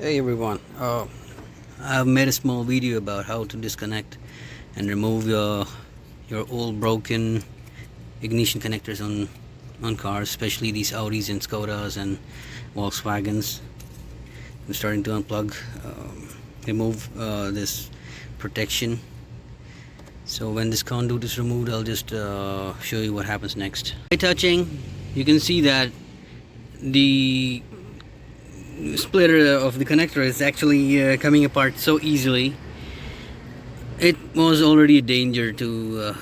Hey everyone, I've made a small video about how to disconnect and remove your old broken ignition connectors on cars, especially these Audis and Skodas and Volkswagens. I'm starting to unplug, remove this protection. So when this conduit is removed, I'll just show you what happens next. By touching, you can see that the splitter of the connector is actually coming apart so easily. It was already a danger to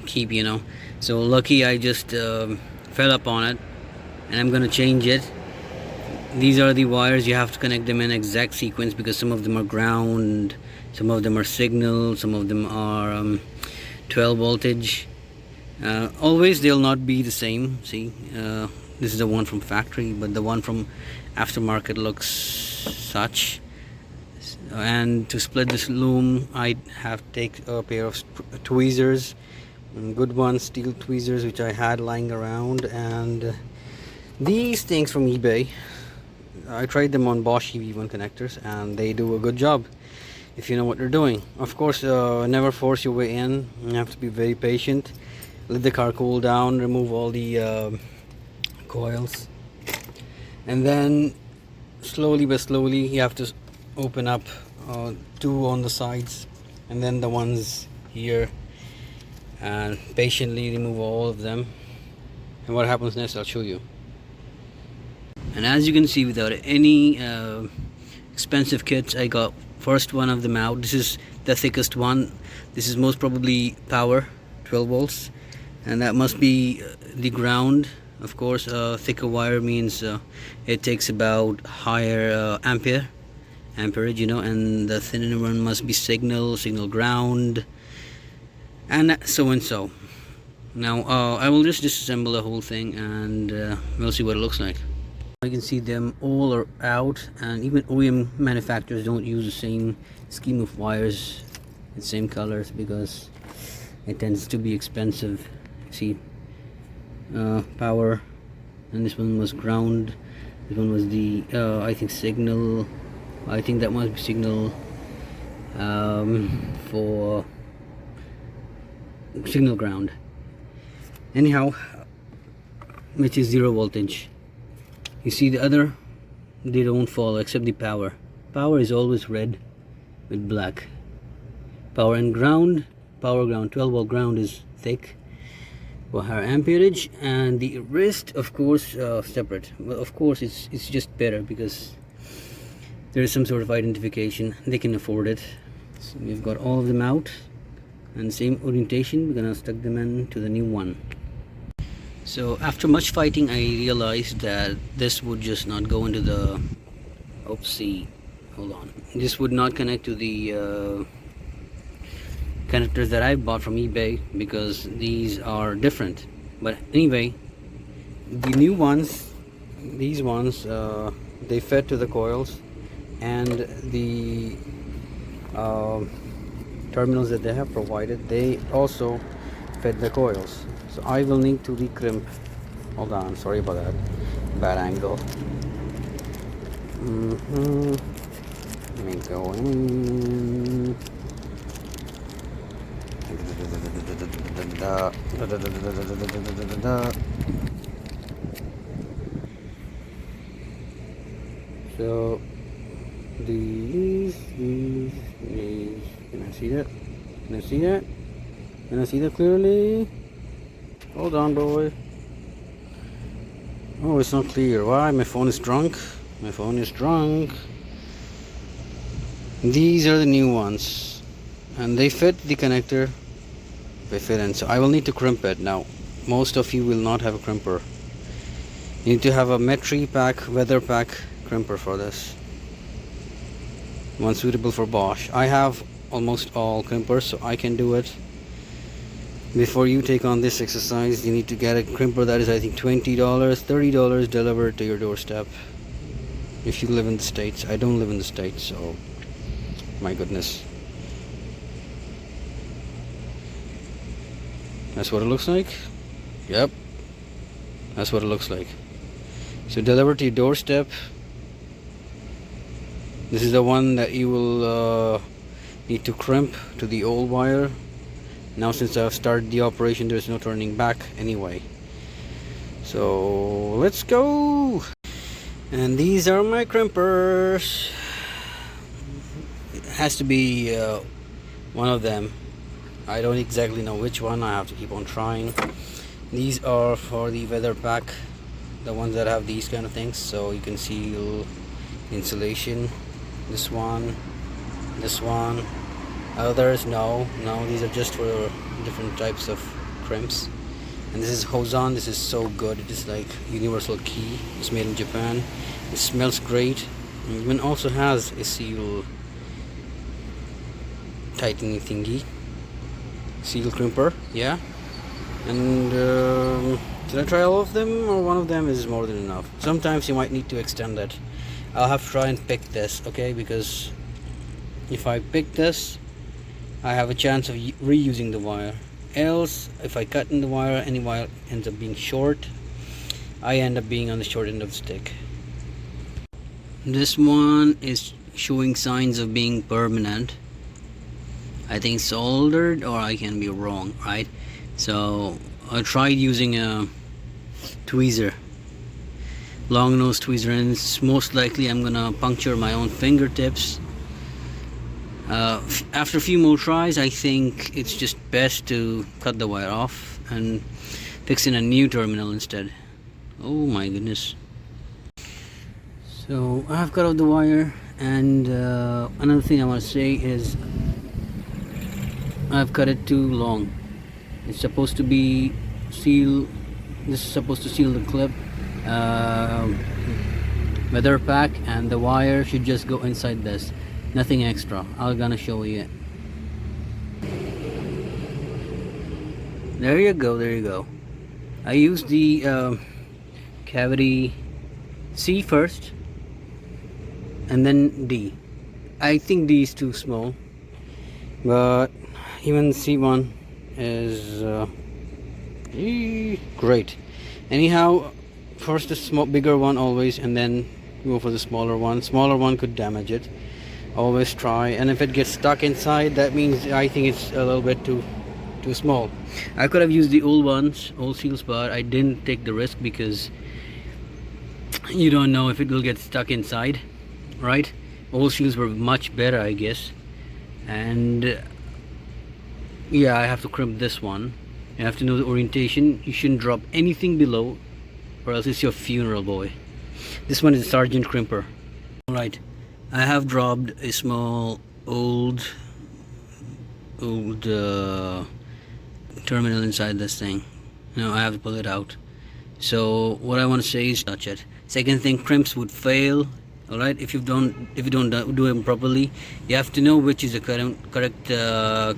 keep, so lucky I just fell up on it, and I'm gonna change it. These are the wires. You have to connect them in exact sequence because some of them are ground, some of them are signal, some of them are 12 voltage. Always they'll not be the same. See, this is the one from factory, but the one from aftermarket looks such. And to split this loom, I have to take a pair of tweezers, good ones, steel tweezers, which I had lying around, and these things from eBay. I tried them on Bosch EV1 connectors, and they do a good job if you know what you're doing. Of course, never force your way in. You have to be very patient. Let the car cool down, remove all the coils, and then slowly but slowly you have to open up two on the sides and then the ones here, and patiently remove all of them. And what happens next, I'll show you. And as you can see, without any expensive kits, I got first one of them out. This is the thickest one. This is most probably power, 12 volts, and that must be the ground. Of course, thicker wire means it takes about higher amperage, and the thinner one must be signal ground, and so and so. Now I will just disassemble the whole thing, and we'll see what it looks like. You can see them all are out, and even OEM manufacturers don't use the same scheme of wires, the same colors, because it tends to be expensive. See, power, and this one was ground, this one was the I think signal. I think that must be signal for signal ground, anyhow, which is 0 voltage. You see the other, they don't follow except the power. Power is always red with black. Power and ground, power ground, 12 volt ground is thick for higher amperage, and the wrist, of course, separate. Well, of course, it's just better because there is some sort of identification. They can afford it. So we've got all of them out, and same orientation. We're gonna stuck them into the new one. So after much fighting, I realized that this would just not go into the hold on, this would not connect to the connectors that I bought from eBay, because these are different. But anyway, the new ones, these ones, they fed to the coils, and the terminals that they have provided, they also fed the coils. So I will need to recrimp. Hold on, sorry about that bad angle. Let me go in. So these. Can I see that? Can I see that? Can I see that clearly? Hold on, boy. Oh, it's not clear. Why? My phone is drunk. My phone is drunk. These are the new ones, and they fit the connector. They fit in. So I will need to crimp it. Now, most of you will not have a crimper. You need to have a metri pack, weather pack crimper for this. One suitable for Bosch. I have almost all crimpers, so I can do it. Before you take on this exercise, you need to get a crimper that is, I think, $20, $30 delivered to your doorstep. If you live in the States. I don't live in the States, so my goodness. That's what it looks like. Yep, that's what it looks like. So delivered to your doorstep. This is the one that you will need to crimp to the old wire. Now since I've started the operation, there's no turning back anyway. So let's go. And these are my crimpers. It has to be one of them. I don't exactly know which one. I have to keep on trying. These are for the weatherpack, the ones that have these kind of things, so you can seal insulation. This one, others no, these are just for different types of crimps. And this is Hozan. This is so good. It is like universal key. It's made in Japan. It smells great. And even also has a seal tightening thingy, seal crimper, yeah. And should I try all of them, or one of them is more than enough? Sometimes you might need to extend it. I'll have to try and pick this, okay, because if I pick this, I have a chance of reusing the wire. Else, if I cut in the wire, any wire ends up being short, I end up being on the short end of the stick. This one is showing signs of being permanent. I think soldered, or I can be wrong, right? So I tried using a tweezer, long nose tweezer, and most likely I'm gonna puncture my own fingertips. After a few more tries, I think it's just best to cut the wire off and fix in a new terminal instead. Oh my goodness. So I've cut off the wire, and another thing I want to say is I've cut it too long. It's supposed to be seal. This is supposed to seal the clip, weatherpack, and the wire should just go inside this. Nothing extra. I'm gonna show you. There you go. There you go. I used the cavity C first, and then D. I think D is too small, but even C1 is great. Anyhow, first the bigger one always, and then go for the smaller one. Smaller one could damage it. Always try, and if it gets stuck inside, that means I think it's a little bit too small. I could have used the old ones, old seals, but I didn't take the risk because you don't know if it will get stuck inside, right? Old seals were much better, I guess. And yeah, I have to crimp this one. You have to know the orientation. You shouldn't drop anything below, or else it's your funeral, boy. This one is a Sergeant crimper. Alright, I have dropped a small old terminal inside this thing. Now I have to pull it out. So what I want to say is touch it. Second thing, crimps would fail. Alright, if you don't do them properly, you have to know which is the correct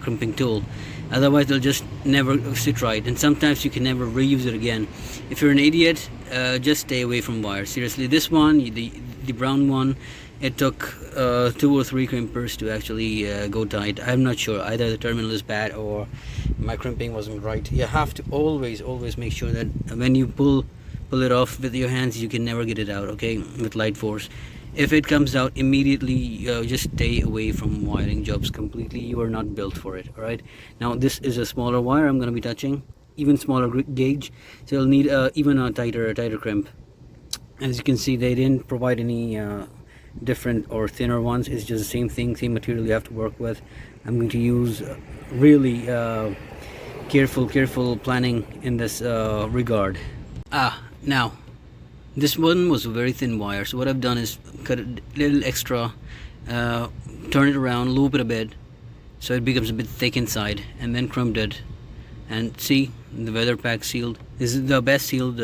crimping tool. Otherwise they'll just never sit right, and sometimes you can never reuse it again. If you're an idiot, just stay away from wire. Seriously, this one, the brown one, it took 2 or 3 crimpers to actually go tight. I'm not sure, either the terminal is bad or my crimping wasn't right. You have to always make sure that when you pull it off with your hands, you can never get it out, okay, with light force. If it comes out immediately, just stay away from wiring jobs completely. You are not built for it. Alright, now this is a smaller wire I'm going to be touching, even smaller gauge, so you'll need even a tighter crimp. As you can see, they didn't provide any different or thinner ones. It's just the same thing, same material you have to work with. I'm going to use really careful planning in this regard. Now this one was a very thin wire, so what I've done is cut a little extra, turn it around, loop it a bit so it becomes a bit thick inside, and then crimped it. And see, the weatherpack sealed. This is the best sealed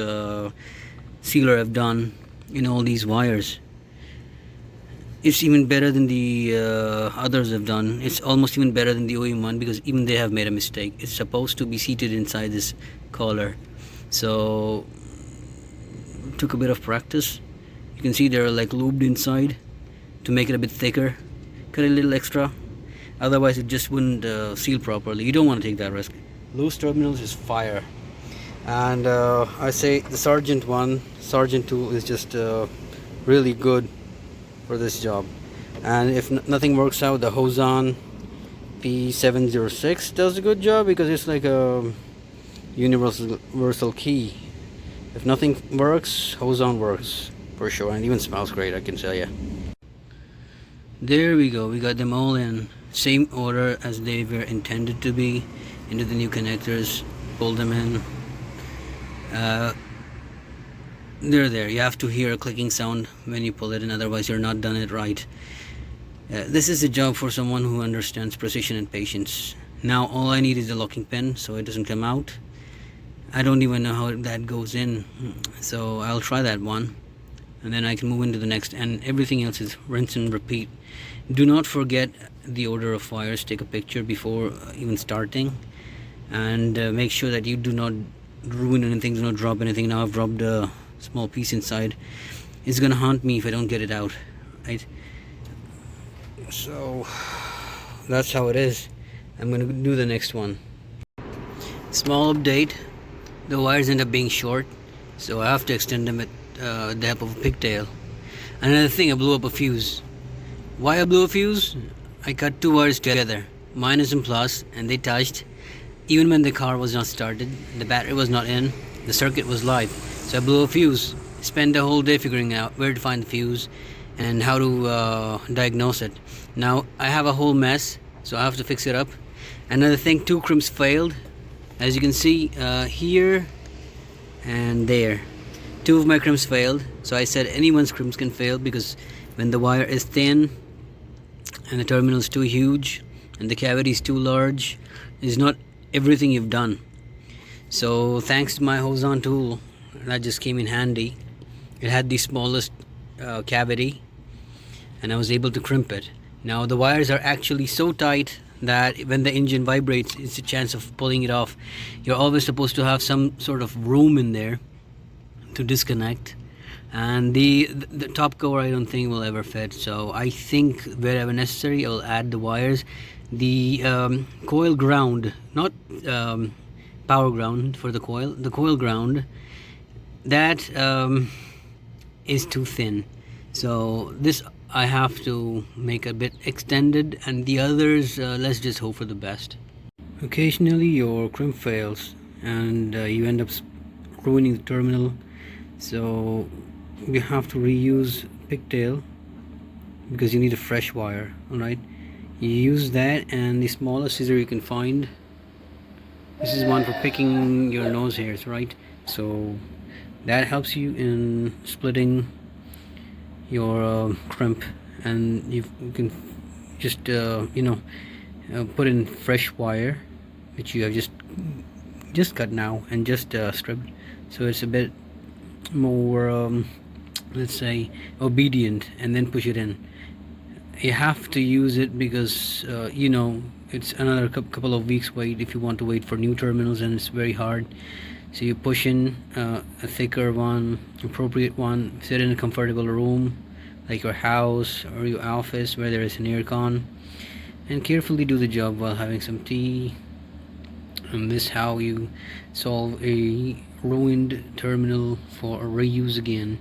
sealer I've done in all these wires. It's even better than the others I've done. It's almost even better than the OEM one, because even they have made a mistake. It's supposed to be seated inside this collar, so it took a bit of practice. You can see they're like lubed inside to make it a bit thicker. Cut a little extra, otherwise it just wouldn't seal properly. You don't want to take that risk. Loose terminals is fire. And I say the Sergeant tool is just really good for this job. And if nothing works out, the Hozan P706 does a good job because it's like a universal key. If nothing works, Hozan works for sure, and even smells great, I can tell you. There we go, we got them all in same order as they were intended to be, into the new connectors. Pull them in. They're there. You have to hear a clicking sound when you pull it in, otherwise you're not done it right. This is a job for someone who understands precision and patience. Now all I need is the locking pin so it doesn't come out. I don't even know how that goes in, so I'll try that one, and then I can move into the next, and everything else is rinse and repeat. Do not forget the order of wires. Take a picture before even starting, and make sure that you do not ruin anything, do not drop anything. Now I've dropped a small piece inside. It's gonna haunt me if I don't get it out, right? So that's how it is. I'm gonna do the next one. Small update, the wires end up being short, so I have to extend them at the help of a pigtail. Another thing, I blew up a fuse. Why I blew a fuse? I cut two wires together, minus and plus, and they touched. Even when the car was not started, the battery was not in, the circuit was live. So I blew a fuse. Spent the whole day figuring out where to find the fuse and how to diagnose it. Now I have a whole mess, so I have to fix it up. Another thing, two crimps failed. As you can see here and there. Two of my crimps failed. So I said anyone's crimps can fail, because when the wire is thin and the terminal is too huge and the cavity is too large, it's not everything you've done. So thanks to my Hozan tool, that just came in handy. It had the smallest cavity, and I was able to crimp it. Now the wires are actually so tight that when the engine vibrates, it's a chance of pulling it off. You're always supposed to have some sort of room in there to disconnect, and the top cover I don't think will ever fit. So I think wherever necessary, I'll add the wires. The coil ground, not power ground for the coil ground, that is too thin, so this I have to make a bit extended, and the others let's just hope for the best. Occasionally your crimp fails and you end up ruining the terminal, so you have to reuse pigtail because you need a fresh wire. Alright, you use that and the smallest scissor you can find. This is one for picking your nose hairs, right? So that helps you in splitting your crimp, and you can just put in fresh wire, which you have just cut now and just stripped, so it's a bit more let's say obedient, and then push it in. You have to use it because it's another couple of weeks wait if you want to wait for new terminals, and it's very hard. So you push in a thicker one, appropriate one, sit in a comfortable room like your house or your office where there is an aircon, and carefully do the job while having some tea. And this is how you solve a ruined terminal for a reuse again.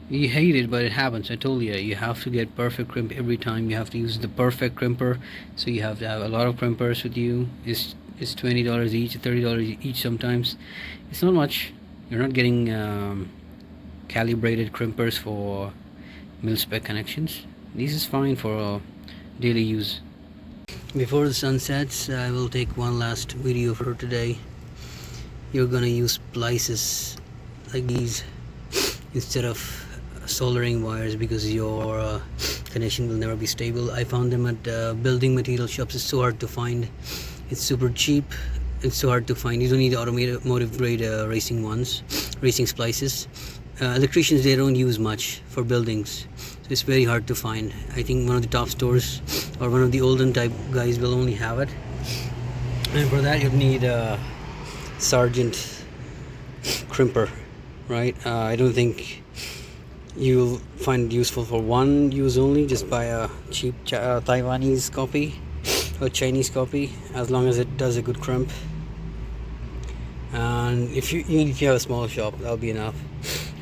You hate it, but it happens. I told you, you have to get perfect crimp every time. You have to use the perfect crimper, so you have to have a lot of crimpers with you. It's $20 each, $30 each sometimes. It's not much. You're not getting calibrated crimpers for mil-spec connections. This is fine for daily use. Before the sun sets, I will take one last video for today. You're gonna use splices like these instead of soldering wires, because your connection will never be stable. I found them at building material shops. It's so hard to find. It's super cheap. It's so hard to find. You don't need automotive grade racing splices. Electricians, they don't use much for buildings, so it's very hard to find. I think one of the top stores or one of the olden type guys will only have it, and for that you'd need a Sargent crimper, right? I don't think you'll find it useful for one use only. Just buy a cheap Taiwanese copy or Chinese copy, as long as it does a good crimp. And even if you have a small shop, that'll be enough.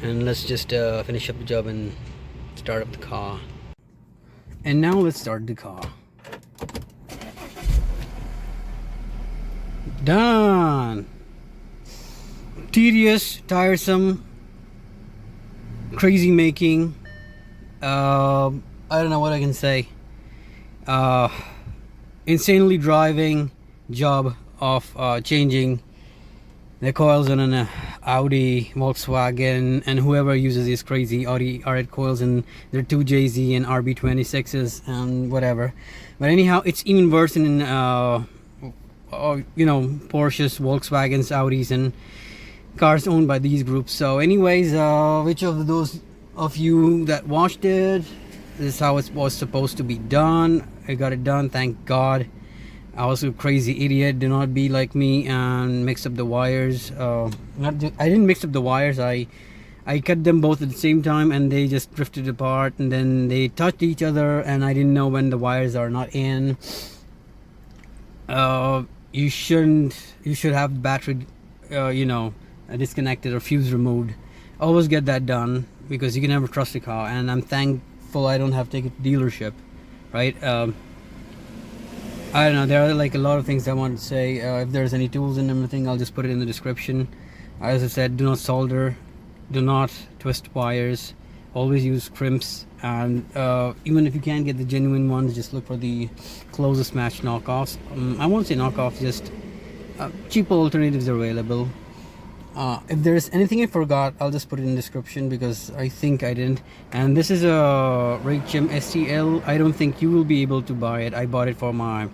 And let's just finish up the job and start up the car. And now let's start the car. Done. Tedious, tiresome, crazy making. I don't know what I can say. Insanely driving job of changing the coils on an Audi, Volkswagen, and whoever uses these crazy Audi R8 coils and their 2JZ and RB26s and whatever. But anyhow, it's even worse in you know, Porsches, Volkswagens, Audis, and cars owned by these groups. So anyways, which of those of you that watched it, this is how it was supposed to be done. I got it done, thank God. I was a crazy idiot. Do not be like me and mix up the wires. I didn't mix up the wires. I cut them both at the same time, and they just drifted apart, and then they touched each other, and I didn't know when the wires are not in. You should have the battery you know, disconnected or fuse removed. Always get that done, because you can never trust a car, and I'm thankful I don't have to take it to dealership, right? I don't know, there are like a lot of things I want to say. If there's any tools and everything, I'll just put it in the description. As I said, do not solder, do not twist wires, always use crimps, and even if you can't get the genuine ones, just look for the closest match knockoffs. I won't say knockoffs, just cheaper alternatives are available. If there's anything I forgot, I'll just put it in the description, because I think I didn't. And this is a Raychem STL. I don't think you will be able to buy it. I bought it for my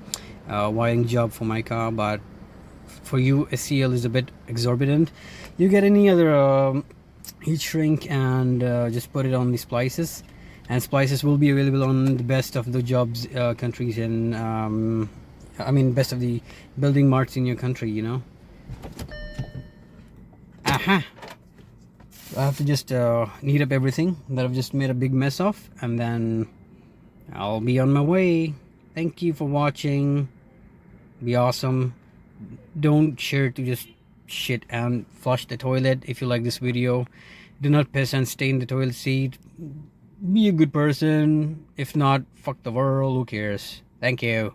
wiring job for my car, but for you, STL is a bit exorbitant. You get any other heat shrink and just put it on the splices, and splices will be available on the best of the jobs countries, and I mean best of the building marts in your country, you know. Aha! I have to just neat up everything that I've just made a big mess of, and then I'll be on my way. Thank you for watching. Be awesome. Don't share to just shit and flush the toilet. If you like this video, do not piss and stain the toilet seat. Be a good person. If not, fuck the world. Who cares? Thank you.